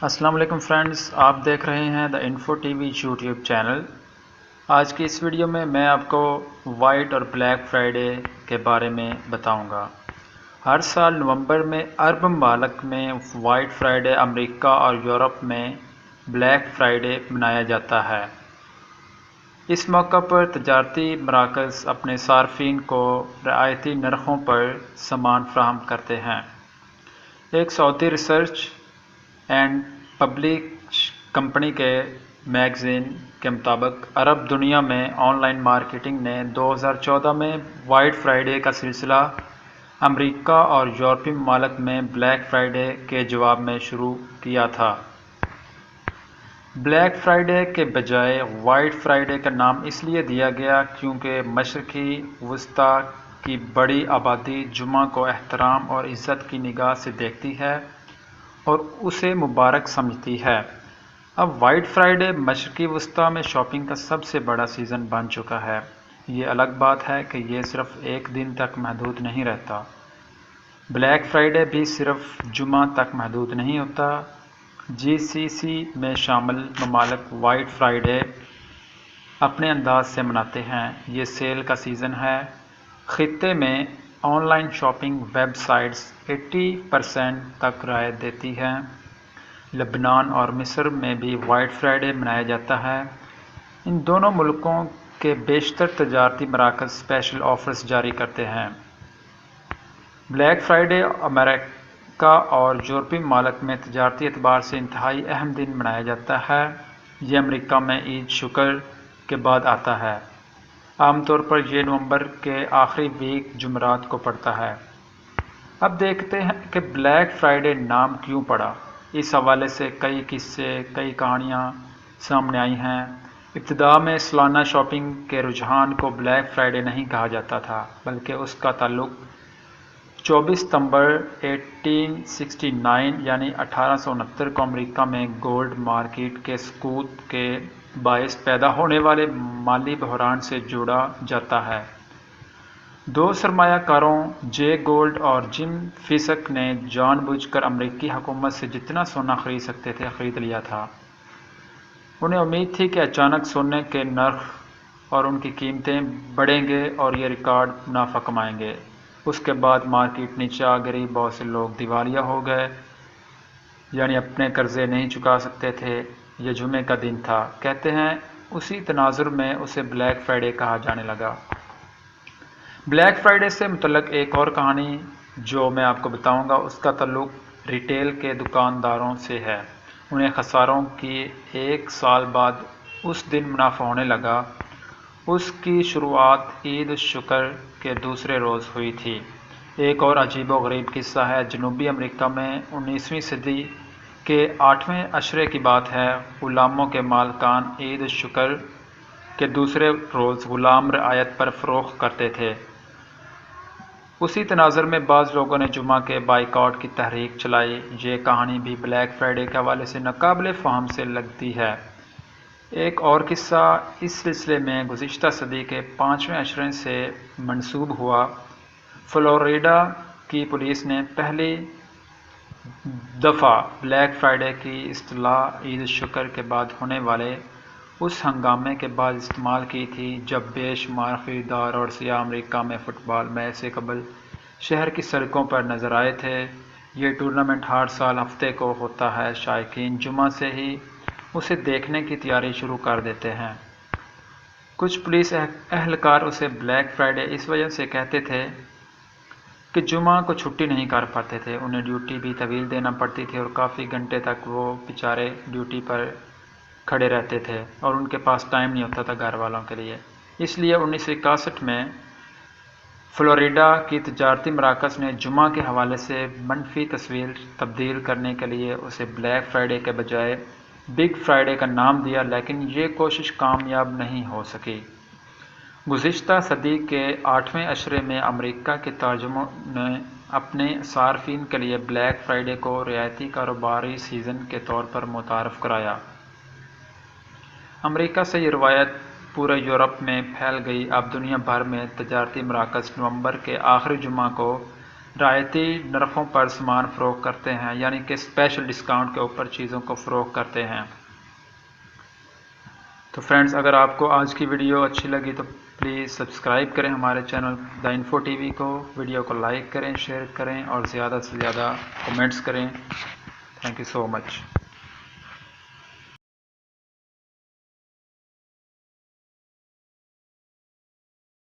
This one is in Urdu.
السلام علیکم فرینڈز، آپ دیکھ رہے ہیں the info T V YouTube channel. آج کی اس ویڈیو میں آپ کو وائٹ اور بلیک فرائیڈے کے بارے میں بتاؤں گا۔ ہر سال نومبر میں عرب ممالک میں وائٹ فرائیڈے، امریکہ اور یورپ میں بلیک فرائیڈے منایا جاتا ہے۔ اس موقع پر تجارتی مراکز اپنے صارفین کو رعایتی نرخوں پر سامان فراہم کرتے ہیں۔ ایک سعودی ریسرچ اینڈ پبلش کمپنی کے میگزین کے مطابق عرب دنیا میں آن لائن مارکیٹنگ نے 2014 میں وائٹ فرائیڈے کا سلسلہ امریکہ اور یورپی ممالک میں بلیک فرائیڈے کے جواب میں شروع کیا تھا۔ بلیک فرائیڈے کے بجائے وائٹ فرائیڈے کا نام اس لیے دیا گیا کیونکہ مشرقی وسطی کی بڑی آبادی جمعہ کو احترام اور عزت کی نگاہ سے دیکھتی ہے اور اسے مبارک سمجھتی ہے۔ اب وائٹ فرائیڈے مشرقی وسطی میں شاپنگ کا سب سے بڑا سیزن بن چکا ہے۔ یہ الگ بات ہے کہ یہ صرف ایک دن تک محدود نہیں رہتا۔ بلیک فرائیڈے بھی صرف جمعہ تک محدود نہیں ہوتا۔ جی سی سی میں شامل ممالک وائٹ فرائیڈے اپنے انداز سے مناتے ہیں۔ یہ سیل کا سیزن ہے۔ خطے میں on line shopping web sites 80% تک رعایت دیتی ہیں۔ لبنان اور مصر میں بھی وائٹ فرائیڈے منایا جاتا ہے۔ ان دونوں ملکوں کے بیشتر تجارتی مراکز اسپیشل آفرز جاری کرتے ہیں۔ بلیک فرائیڈے امریکہ اور یورپی ممالک میں تجارتی اعتبار سے انتہائی اہم دن منایا جاتا ہے۔ یہ امریکہ میں عید شکر کے بعد آتا ہے۔ عام طور پر یہ نومبر کے آخری ویک جمعرات کو پڑتا ہے۔ اب دیکھتے ہیں کہ بلیک فرائیڈے نام کیوں پڑا۔ اس حوالے سے کئی قصے، کئی کہانیاں سامنے آئی ہیں۔ ابتدا میں سالانہ شاپنگ کے رجحان کو بلیک فرائیڈے نہیں کہا جاتا تھا، بلکہ اس کا تعلق 24 ستمبر 1869 یعنی 1869 کو امریکہ میں گولڈ مارکیٹ کے سقوط کے باعث پیدا ہونے والے مالی بحران سے جوڑا جاتا ہے۔ دو سرمایہ کاروں جے گولڈ اور جم فسک نے جان بوجھ کر امریکی حکومت سے جتنا سونا خرید سکتے تھے خرید لیا تھا۔ انہیں امید تھی کہ اچانک سونے کے نرخ اور ان کی قیمتیں بڑھیں گے اور یہ ریکارڈ منافع کمائیں گے۔ اس کے بعد مارکیٹ نیچے آ گئی، بہت سے لوگ دیوالیہ ہو گئے، یعنی اپنے قرضے نہیں چکا سکتے تھے۔ یہ جمعے کا دن تھا۔ کہتے ہیں اسی تناظر میں اسے بلیک فرائیڈے کہا جانے لگا۔ بلیک فرائیڈے سے متعلق ایک اور کہانی جو میں آپ کو بتاؤں گا، اس کا تعلق ریٹیل کے دکانداروں سے ہے۔ انہیں خساروں کی ایک سال بعد اس دن منافع ہونے لگا۔ اس کی شروعات عید الشکر کے دوسرے روز ہوئی تھی۔ ایک اور عجیب و غریب قصہ ہے۔ جنوبی امریکہ میں 19ویں صدی کے 8ویں عشرے کی بات ہے۔ غلاموں کے مالکان عید الشکر کے دوسرے روز غلام رعایت پر فروخت کرتے تھے۔ اسی تناظر میں بعض لوگوں نے جمعہ کے بائیکاٹ کی تحریک چلائی۔ یہ کہانی بھی بلیک فرائیڈے کے حوالے سے ناقابل فہم سے لگتی ہے۔ ایک اور قصہ اس سلسلے میں گزشتہ صدی کے 5ویں عشرے سے منسوب ہوا۔ فلوریڈا کی پولیس نے پہلی دفعہ بلیک فرائیڈے کی اصطلاح عید الشکر کے بعد ہونے والے اس ہنگامے کے بعد استعمال کی تھی جب بے شمار خریدار اور سیاح امریکہ میں فٹ بال میچ سے قبل شہر کی سڑکوں پر نظر آئے تھے۔ یہ ٹورنامنٹ ہر سال ہفتے کو ہوتا ہے۔ شائقین جمعہ سے ہی اسے دیکھنے کی تیاری شروع کر دیتے ہیں۔ کچھ پولیس اہلکار اسے بلیک فرائیڈے اس وجہ سے کہتے تھے کہ جمعہ کو چھٹی نہیں کر پاتے تھے۔ انہیں ڈیوٹی بھی طویل دینا پڑتی تھی اور کافی گھنٹے تک وہ بیچارے ڈیوٹی پر کھڑے رہتے تھے اور ان کے پاس ٹائم نہیں ہوتا تھا گھر والوں کے لیے۔ اس لیے 1961 میں فلوریڈا کی تجارتی مراکز نے جمعہ کے حوالے سے منفی تصویر تبدیل کرنے کے لیے اسے بلیک فرائیڈے کے بجائے بگ فرائیڈے کا نام دیا، لیکن یہ کوشش کامیاب نہیں ہو سکی۔ گزشتہ صدی کے 8ویں عشرے میں امریکہ کے تاجروں نے اپنے صارفین کے لیے بلیک فرائیڈے کو رعایتی کاروباری سیزن کے طور پر متعارف کرایا۔ امریکہ سے یہ روایت پورے یورپ میں پھیل گئی۔ اب دنیا بھر میں تجارتی مراکز نومبر کے آخری جمعہ کو رعایتی نرخوں پر سامان فروخت کرتے ہیں، یعنی کہ اسپیشل ڈسکاؤنٹ کے اوپر چیزوں کو فروخت کرتے ہیں۔ تو فرینڈز، اگر آپ کو آج کی ویڈیو اچھی لگی تو پلیز سبسکرائب کریں ہمارے چینل دا انفو ٹی وی کو، ویڈیو کو لائک کریں، شیئر کریں اور زیادہ سے زیادہ کمنٹس کریں۔ Thank you so much.